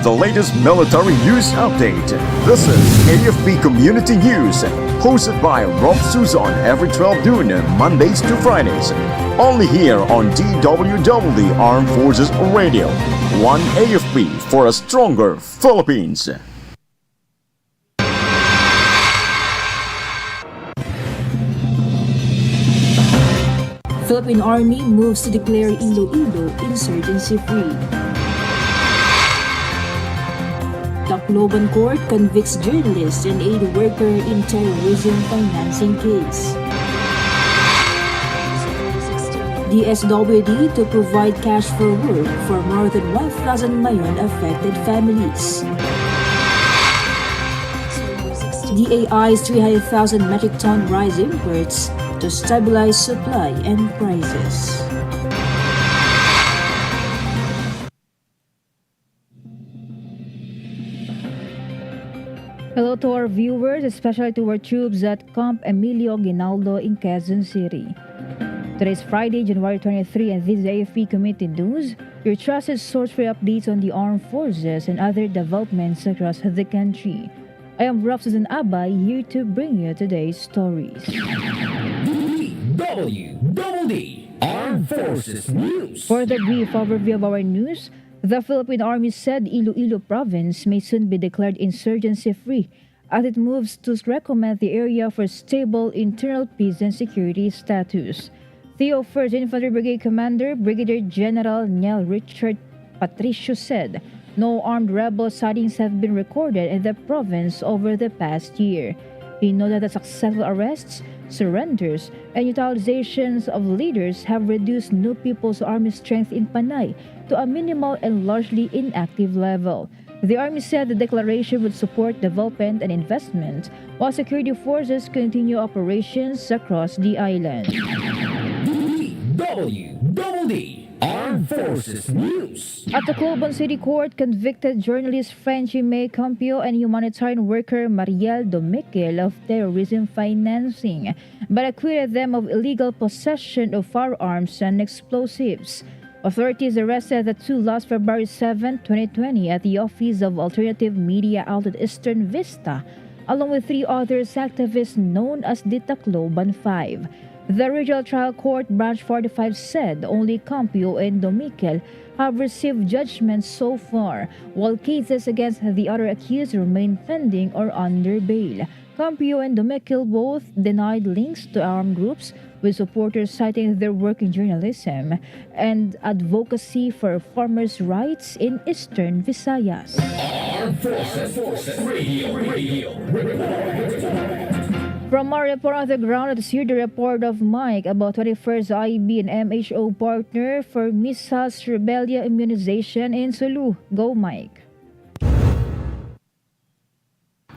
the latest military news update. This is AFP Community News, hosted by Rofh Suzon every 12 noon, Mondays to Fridays. Only here on DWDD Armed Forces Radio. One AFP for a stronger Philippines. Philippine Army moves to declare Iloilo insurgency-free. Tacloban Court convicts journalist and aid worker in terrorism financing case. DSWD to provide cash for work for more than 1,000 Mayon-affected families. DAI's 300,000 metric ton rice imports to stabilize supply and prices. Hello to our viewers, especially to our troops at Camp Emilio Ginaldo in Quezon City. Today is Friday, January 23, and this is AFP Community News, your trusted source for updates on the armed forces and other developments across the country. I am Rofh Suzon-Abay, here to bring you today's stories. DWDD Armed Forces News. For the brief overview of our news, the Philippine Army said Iloilo Province may soon be declared insurgency-free as it moves to recommend the area for stable internal peace and security status. Theo 1st Infantry Brigade Commander Brigadier General Nel Richard Patricio said no armed rebel sightings have been recorded in the province over the past year. He noted that successful arrests, surrenders, and utilizations of leaders have reduced New People's Army strength in Panay to a minimal and largely inactive level. The Army said the declaration would support development and investment while security forces continue operations across the island. DWDD Armed Forces News. At the Tacloban City Court convicted journalist Frenchie May Campio and humanitarian worker Mariel Domiquel of terrorism financing, but acquitted them of illegal possession of firearms and explosives. Authorities arrested the two last February 7, 2020 at the office of alternative media outlet Eastern Vista, along with three others activists known as the Tacloban Five. The Regional Trial Court Branch 45 said only Campio and Domiquel have received judgments so far, while cases against the other accused remain pending or under bail. Campio and Domiquel both denied links to armed groups, with supporters citing their work in journalism and advocacy for farmers' rights in Eastern Visayas. Armed Forces Radio. From our report on the ground, let's hear the report of Mike about 21st IB and MHO partner for measles rubella immunization in Sulu. Go, Mike.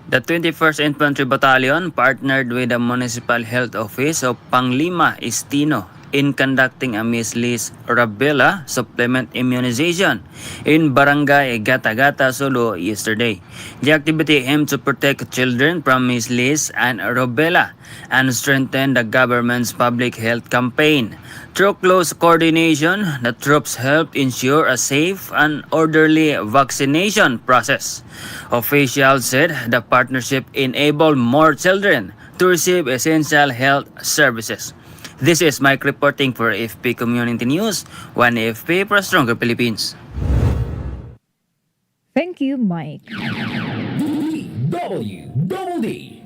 The 21st Infantry Battalion partnered with the Municipal Health Office of Panglima Istino in conducting a measles rubella supplement immunization in Barangay Gata-Gata, Sulu yesterday. The activity aimed to protect children from measles and rubella and strengthen the government's public health campaign. Through close coordination, the troops helped ensure a safe and orderly vaccination process. Officials said the partnership enabled more children to receive essential health services. This is Mike reporting for AFP Community News, one AFP for a stronger Philippines. Thank you, Mike. DWDD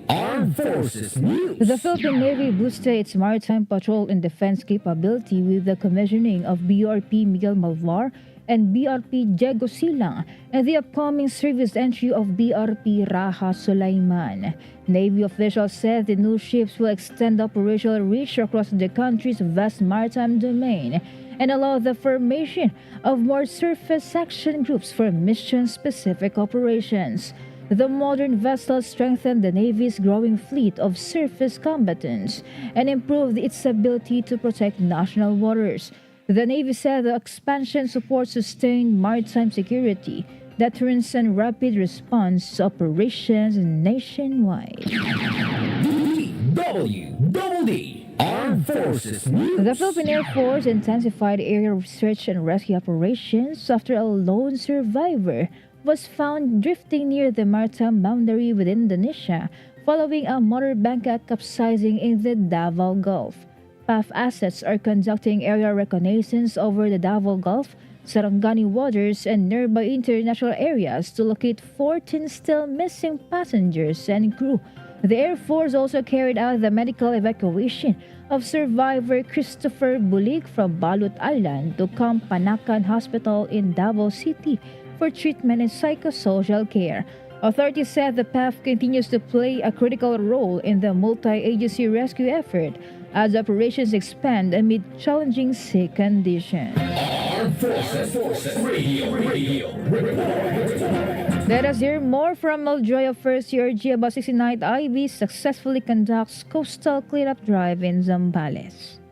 Armed Forces News. The Philippine Navy boosted its maritime patrol and defense capability with the commissioning of BRP Miguel Malvar and BRP Diego Silang and the upcoming service entry of BRP Raha Sulaiman. Navy officials said the new ships will extend operational reach across the country's vast maritime domain and allow the formation of more surface action groups for mission-specific operations. The modern vessels strengthen the Navy's growing fleet of surface combatants and improve its ability to protect national waters. The Navy said the expansion supports sustained maritime security, deterrence, and rapid response operations nationwide. DWDD Armed Forces News. The Philippine Air Force intensified aerial search and rescue operations after a lone survivor was found drifting near the maritime boundary with Indonesia following a motor banca capsizing in the Davao Gulf. PAF assets are conducting area reconnaissance over the Davao Gulf, Sarangani waters, and nearby international areas to locate 14 still missing passengers and crew. The Air Force also carried out the medical evacuation of survivor Christopher Bulig from Balut Island to Camp Panakan Hospital in Davao City for treatment and psychosocial care. Authorities said the PAF continues to play a critical role in the multi-agency rescue effort as operations expand amid challenging sea conditions. Armed Forces Radio Report. Let us hear more from Maljoy of 1st CRG about 69th IB successfully conducts coastal cleanup drive in Zambales.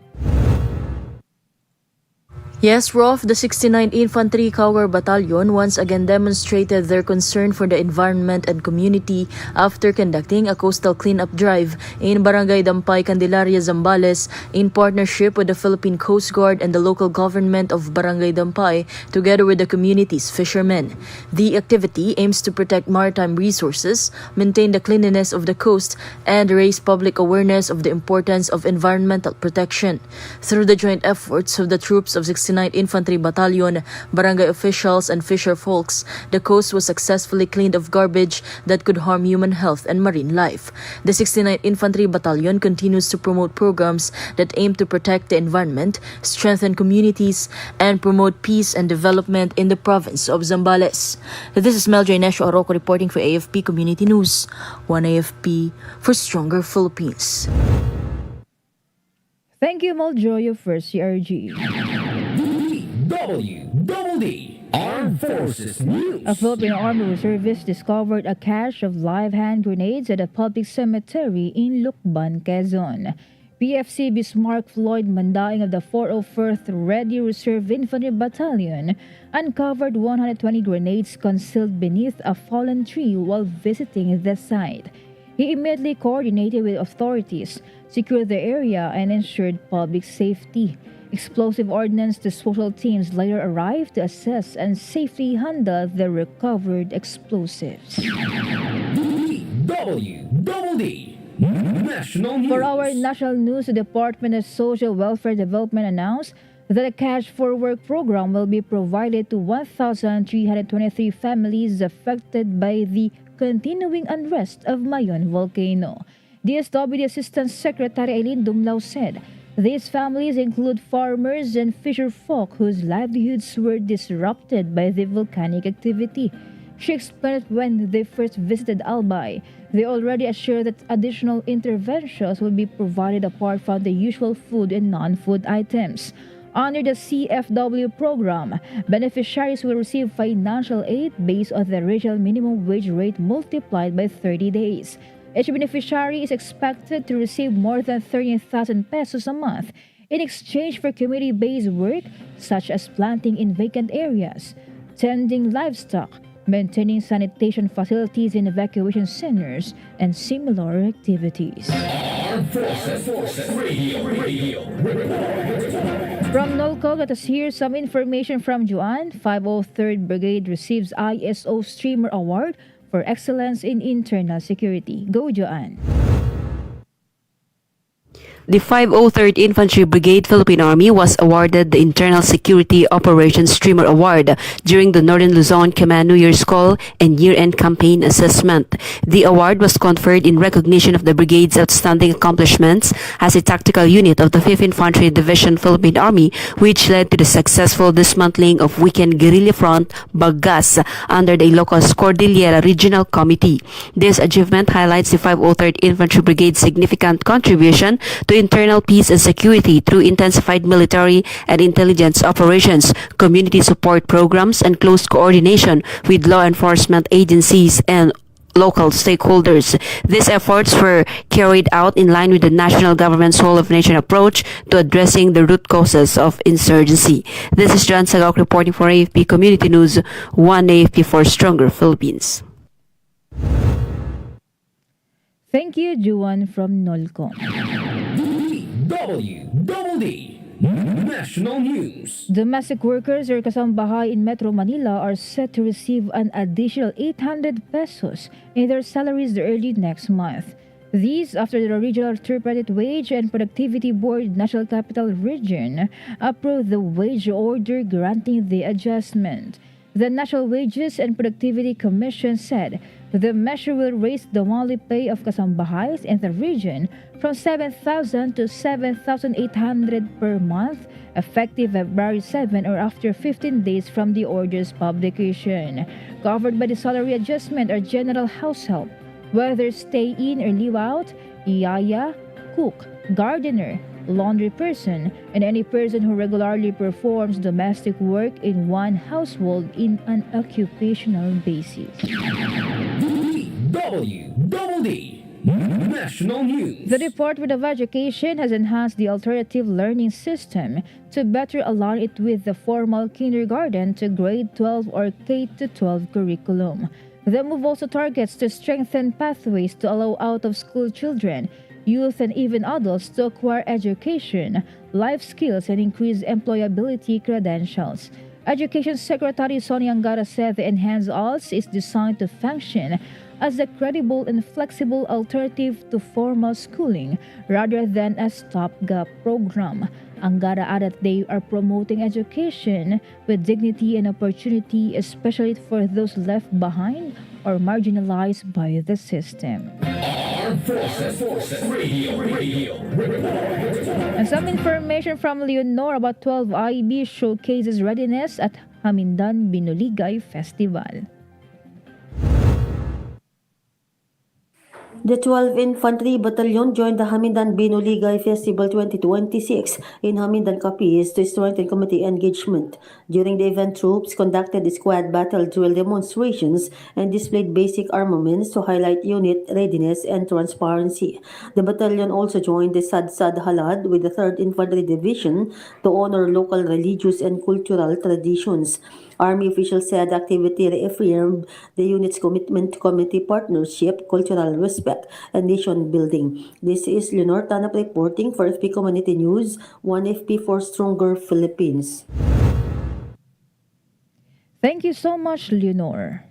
Yes, Rofh, the 69th Infantry Cavalry Battalion once again demonstrated their concern for the environment and community after conducting a coastal cleanup drive in Barangay Dampay, Candelaria, Zambales in partnership with the Philippine Coast Guard and the local government of Barangay Dampay together with the community's fishermen. The activity aims to protect maritime resources, maintain the cleanliness of the coast, and raise public awareness of the importance of environmental protection. Through the joint efforts of the troops of 69th Infantry Battalion, barangay officials, and fisher folks, the coast was successfully cleaned of garbage that could harm human health and marine life. The 69th Infantry Battalion continues to promote programs that aim to protect the environment, strengthen communities, and promote peace and development in the province of Zambales. This is Meldray Nesho Oroco reporting for AFP Community News. One AFP for stronger Philippines. Thank you, Maljoy of 1st CRG. DWDD Armed Forces News. A Philippine Army Reservist discovered a cache of live hand grenades at a public cemetery in Lucban, Quezon. PFC Bismarck Floyd Mandaing of the 404th Ready Reserve Infantry Battalion uncovered 120 grenades concealed beneath a fallen tree while visiting the site. He immediately coordinated with authorities, secured the area, and ensured public safety. Explosive ordnance disposal teams later arrived to assess and safely handle the recovered explosives. DWDD National News. For our national news, the Department of Social Welfare Development announced that a Cash for Work program will be provided to 1,323 families affected by the continuing unrest of Mayon volcano. DSWD Assistant Secretary Eileen Dumlao said these families include farmers and fisher folk whose livelihoods were disrupted by the volcanic activity. She explained that when they first visited Albay, they already assured that additional interventions will be provided apart from the usual food and non-food items. Under the CFW program, beneficiaries will receive financial aid based on the regional minimum wage rate multiplied by 30 days. Each beneficiary is expected to receive more than 13,000 pesos a month in exchange for community-based work such as planting in vacant areas, tending livestock, maintaining sanitation facilities in evacuation centers, and similar activities. Armed Forces Radio Report. From NOLCO, let us hear some information from Juan. 503rd Brigade receives ISO Streamer Award for Excellence in Internal Security. Go, Joanne. The 503rd Infantry Brigade Philippine Army was awarded the Internal Security Operations Streamer Award during the Northern Luzon Command New Year's Call and Year-End Campaign Assessment. The award was conferred in recognition of the brigade's outstanding accomplishments as a tactical unit of the 5th Infantry Division Philippine Army, which led to the successful dismantling of weakened guerrilla front Baggas under the Ilocos Cordillera Regional Committee. This achievement highlights the 503rd Infantry Brigade's significant contribution to internal peace and security through intensified military and intelligence operations, community support programs, and close coordination with law enforcement agencies and local stakeholders. These efforts were carried out in line with the national government's whole-of-nation approach to addressing the root causes of insurgency. This is John Sagok reporting for AFP Community News, One AFP for Stronger Philippines. Thank you, Juan from NOLCO. DWDD National News. Domestic workers or kasambahay in Metro Manila are set to receive an additional 800 pesos in their salaries early next month. These after the Regional Tripartite Wage and Productivity Board National Capital Region approved the wage order granting the adjustment. The National Wages and Productivity Commission said the measure will raise the monthly pay of kasambahays in the region from 7,000 to 7,800 per month, effective February 7 or after 15 days from the order's publication. Covered by the salary adjustment are general house help, whether stay in or live out, yaya, cook, gardener, laundry person, and any person who regularly performs domestic work in one household in an occupational basis. DWDD National News. The Department of Education has enhanced the alternative learning system to better align it with the formal kindergarten to grade 12 or K-12 curriculum. The move also targets to strengthen pathways to allow out-of-school children, youth, and even adults to acquire education, life skills, and increase employability credentials. Education Secretary Sonia Angara said the enhanced ALS is designed to function as a credible and flexible alternative to formal schooling rather than a stopgap program. Angara added they are promoting education with dignity and opportunity, especially for those left behind or marginalized by the system. Armed Forces Radio Report. And some information from Leonor about 12 IB showcases readiness at Hamindan Binuligay Festival. The 12th Infantry Battalion joined the Hamindan Binuligay Festival 2026 in Hamindan, Capiz to strengthen community engagement. During the event, troops conducted squad battle drill demonstrations and displayed basic armaments to highlight unit readiness and transparency. The battalion also joined the Sad Halad with the 3rd Infantry Division to honor local religious and cultural traditions. Army officials said the activity reaffirmed the unit's commitment to community partnership, cultural respect, and nation building. This is Leonor Tanap reporting for AFP Community News, 1FP for Stronger Philippines. Thank you so much, Leonor.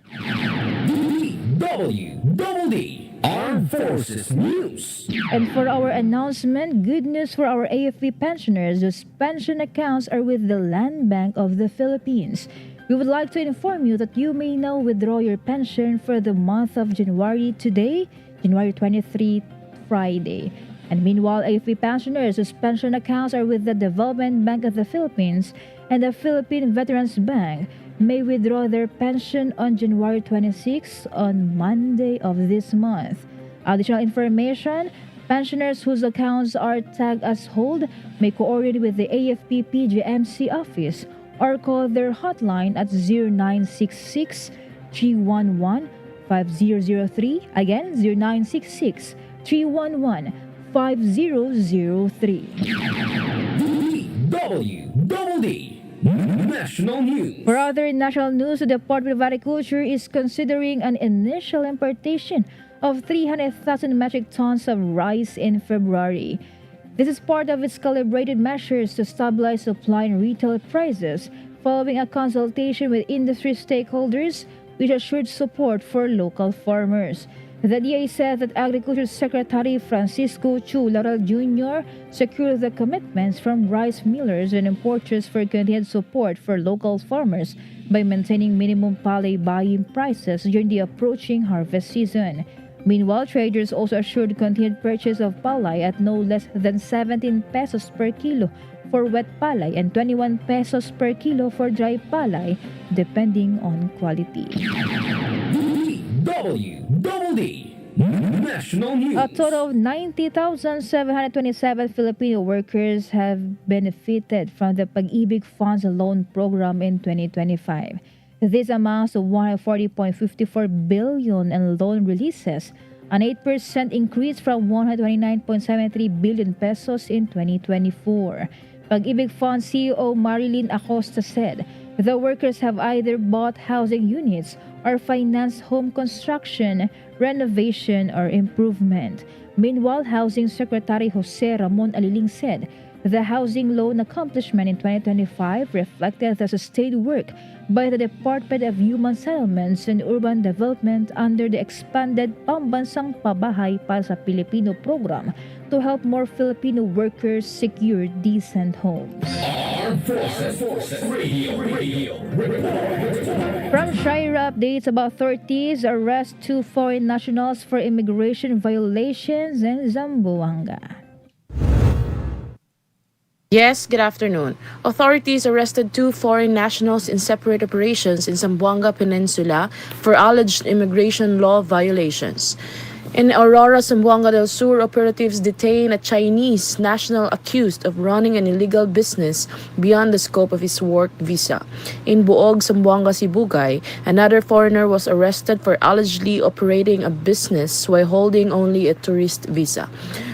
DWDD Armed Forces News. And for our announcement, good news for our AFP pensioners whose pension accounts are with the Land Bank of the Philippines. We would like to inform you that you may now withdraw your pension for the month of January today, January 23, Friday. And meanwhile, AFP pensioners whose pension accounts are with the Development Bank of the Philippines and the Philippine Veterans Bank may withdraw their pension on January 26 on Monday of this month. Additional information, pensioners whose accounts are tagged as hold may coordinate with the AFP PGMC office or call their hotline at 0966 311 5003. Again, 0966 311 5003. DWDD National News. For other national news, the Department of Agriculture is considering an initial importation of 300,000 metric tons of rice in February. This is part of its calibrated measures to stabilize supply and retail prices following a consultation with industry stakeholders which assured support for local farmers. The DA said that Agriculture Secretary Francisco Chu Laral Jr. secured the commitments from rice millers and importers for continued support for local farmers by maintaining minimum palay buying prices during the approaching harvest season. Meanwhile, traders also assured continued purchase of palay at no less than 17 pesos per kilo for wet palay and 21 pesos per kilo for dry palay, depending on quality. DWDD National News. A total of 90,727 Filipino workers have benefited from the Pag-ibig Funds Loan Program in 2025. This amounts to 140.54 billion in loan releases, an 8% increase from 129.73 billion pesos in 2024. Pag-ibig Fund CEO Marilyn Acosta said the workers have either bought housing units or financed home construction, renovation, or improvement. Meanwhile, Housing Secretary Jose Ramon Aliling said The housing loan accomplishment in 2025 reflected the sustained work by the Department of Human Settlements and Urban Development under the expanded Pambansang Pabahay para sa Pilipino program to help more Filipino workers secure decent homes. Armed Forces Radio Report. From Shira, updates about authorities arrest 2 foreign nationals for immigration violations in Zamboanga. Yes, good afternoon. Authorities arrested 2 foreign nationals in separate operations in Zamboanga Peninsula for alleged immigration law violations. In Aurora, Zamboanga del Sur, operatives detained a Chinese national accused of running an illegal business beyond the scope of his work visa. In Buog, Zamboanga, Sibugay, another foreigner was arrested for allegedly operating a business while holding only a tourist visa.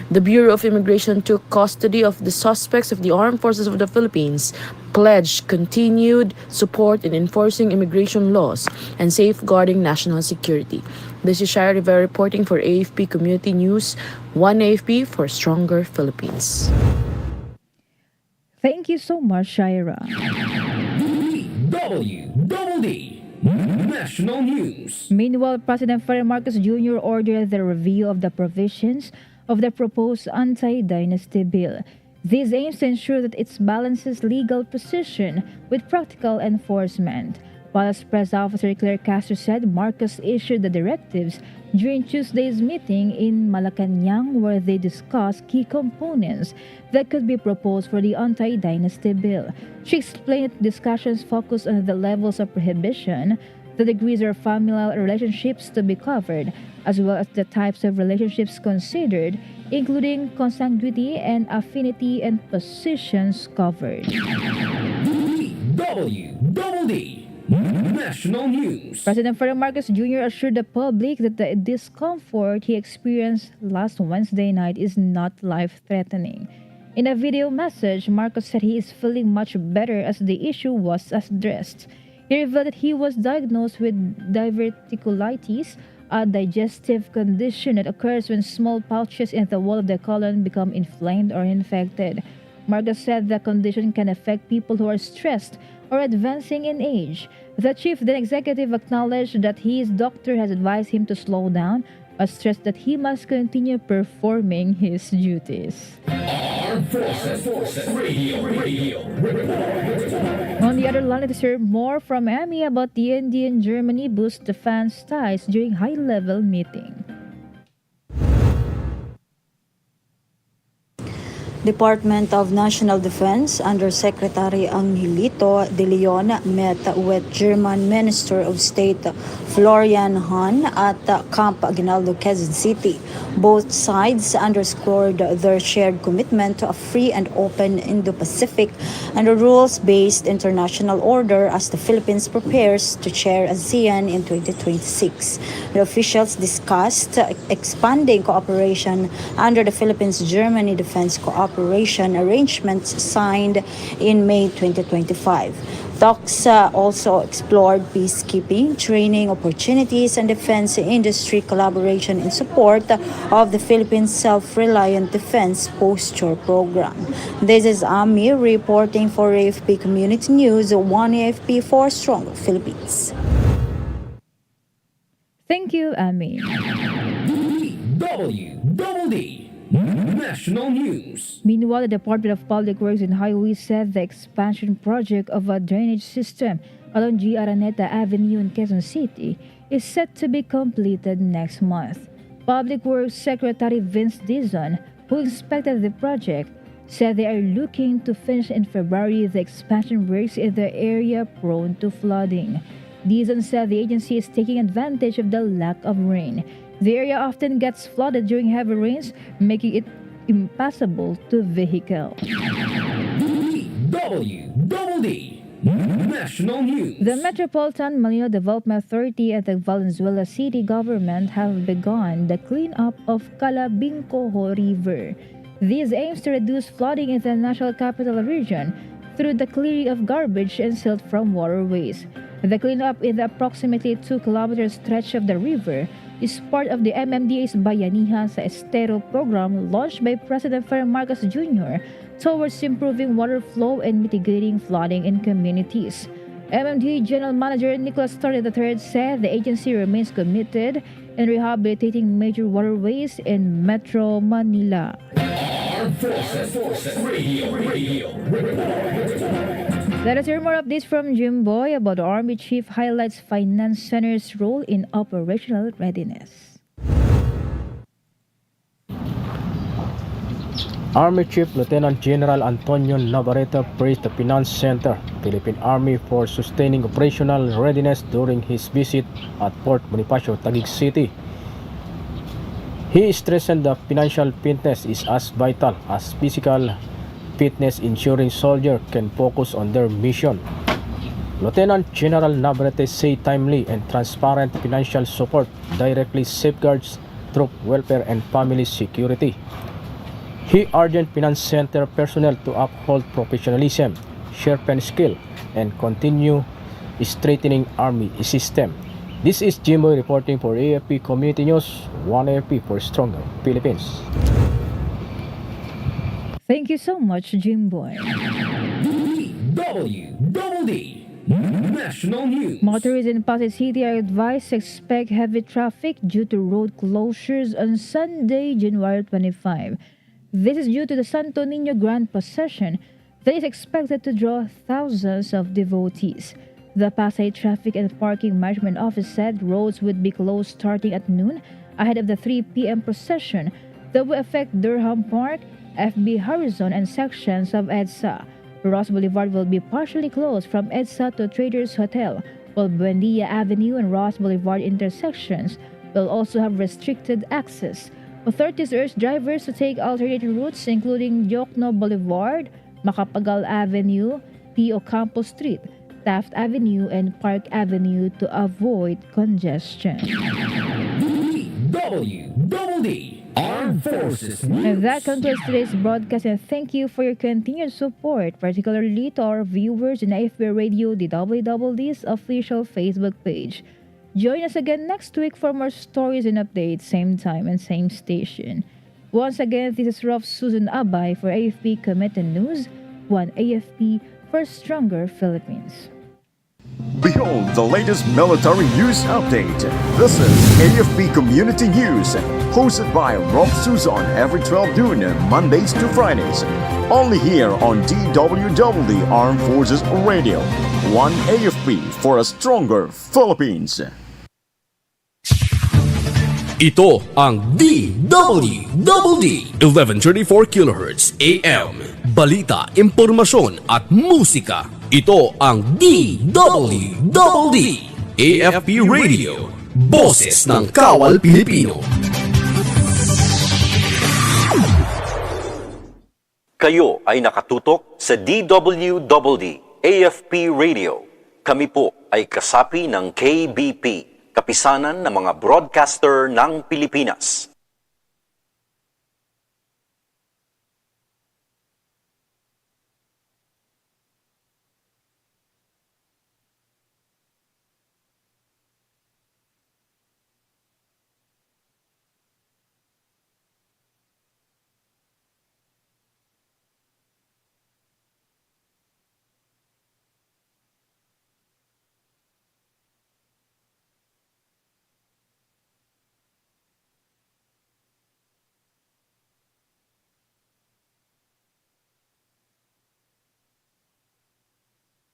The Bureau of Immigration took custody of the suspects of the Armed Forces of the Philippines, pledged continued support in enforcing immigration laws and safeguarding national security. This is Shira Rivera reporting for AFP Community News, One AFP for Stronger Philippines. Thank you so much, Shira. DWDD National News. Meanwhile, President Ferdinand Marcos Jr. ordered the review of the provisions of the proposed anti-dynasty bill. This aims to ensure that it balances legal precision with practical enforcement. Palace Press Officer Claire Castro said Marcos issued the directives during Tuesday's meeting in Malacanang, where they discussed key components that could be proposed for the anti-dynasty bill. She explained that discussions focused on the levels of prohibition, the degrees of familial relationships to be covered, as well as the types of relationships considered, including consanguinity and affinity and positions covered. DWDD National News. President Ferdinand Marcos Jr. assured the public that the discomfort he experienced last Wednesday night is not life-threatening. In a video message, Marcos said he is feeling much better as the issue was addressed. He revealed that he was diagnosed with diverticulitis, a digestive condition that occurs when small pouches in the wall of the colon become inflamed or infected. Marcos said the condition can affect people who are stressed or advancing in age. The chief then executive acknowledged that his doctor has advised him to slow down, but stressed that he must continue performing his duties. Armed Forces Radio Report. On the other line, let's hear more from Amy about the India and Germany boost defense ties during high-level meeting. Department of National Defense Undersecretary Angelito de Leon met with German Minister of State Florian Hahn at Camp Aguinaldo, Quezon City. Both sides underscored their shared commitment to a free and open Indo-Pacific and a rules-based international order as the Philippines prepares to chair ASEAN in 2026. The officials discussed expanding cooperation under the Philippines-Germany Defense Cooperation Arrangements signed in May 2025. Talks also explored peacekeeping, training opportunities, and defense industry collaboration in support of the Philippines Self-Reliant Defense Posture Program. This is Ami reporting for AFP Community News, One AFP for Stronger Philippines. Thank you, Ami. DWDD National News. Meanwhile, the Department of Public Works and Highways said the expansion project of a drainage system along G. Araneta Avenue in Quezon City is set to be completed next month. Public Works Secretary Vince Dizon, who inspected the project, said they are looking to finish in February the expansion works in the area prone to flooding. Dizon said the agency is taking advantage of the lack of rain. The area often gets flooded during heavy rains, making it impassable to vehicles. DWDD National News. The Metropolitan Manila Development Authority and the Valenzuela City government have begun the cleanup of Calabingcoho River. This aims to reduce flooding in the National Capital Region through the clearing of garbage and silt from waterways. The cleanup in the approximately 2-kilometer stretch of the river is part of the MMDA's Bayanihan sa Estero program launched by President Ferdinand Marcos Jr. towards improving water flow and mitigating flooding in communities. MMDA General Manager Nicholas Torre III said the agency remains committed in rehabilitating major waterways in Metro Manila. Armed Forces Radio. Let us hear more updates from Jimboy about the Army Chief highlights Finance Center's role in operational readiness. Army Chief Lieutenant General Antonio Navarrete praised the Finance Center, Philippine Army, for sustaining operational readiness during his visit at Port Bonifacio, Taguig City. He stressed that financial fitness is as vital as physical fitness, ensuring soldiers can focus on their mission. Lieutenant General Navarrete said timely and transparent financial support directly safeguards troop welfare and family security. He urged Finance Center personnel to uphold professionalism, sharpen skill, and continue strengthening Army system. This is Jimboy reporting for AFP Community News, 1 AFP for Stronger Philippines. Thank you so much, Jimboy. DWDD National News. Motorists in Pasay City are advised to expect heavy traffic due to road closures on Sunday, January 25. This is due to the Santo Niño Grand Procession that is expected to draw thousands of devotees. The Pasay Traffic and Parking Management Office said roads would be closed starting at noon ahead of the 3 p.m. procession that will affect Durham Park, FB Horizon, and sections of EDSA. Ross Boulevard will be partially closed from EDSA to Traders Hotel, while Buendia Avenue and Ross Boulevard intersections will also have restricted access. Authorities urge drivers to take alternate routes including Jokno Boulevard, Macapagal Avenue, P. Ocampo Street, Taft Avenue, and Park Avenue to avoid congestion. DWDD Armed Forces And News. that concludes today's broadcast, and thank you for your continued support, particularly to our viewers in AFP Radio DWDD's official Facebook page. Join us again next week for more stories and updates, same time and same station. Once again, this is Rofh Suzon-Abay for AFP Community News, 1 AFP for Stronger Philippines. Behold the latest military news update. This is AFP Community News, hosted by Rofh Suzon every 12 noon, Mondays to Fridays. Only here on DWDD Armed Forces Radio. 1 AFP for a stronger Philippines. Ito ang DWDD 1134 kHz AM. Balita, impormasyon at musika. Ito ang DWDD AFP Radio. Boses ng Kawal Pilipino. Kayo ay nakatutok sa DWDD AFP Radio. Kami po ay kasapi ng KBP, Kapisanan ng mga Broadcaster ng Pilipinas.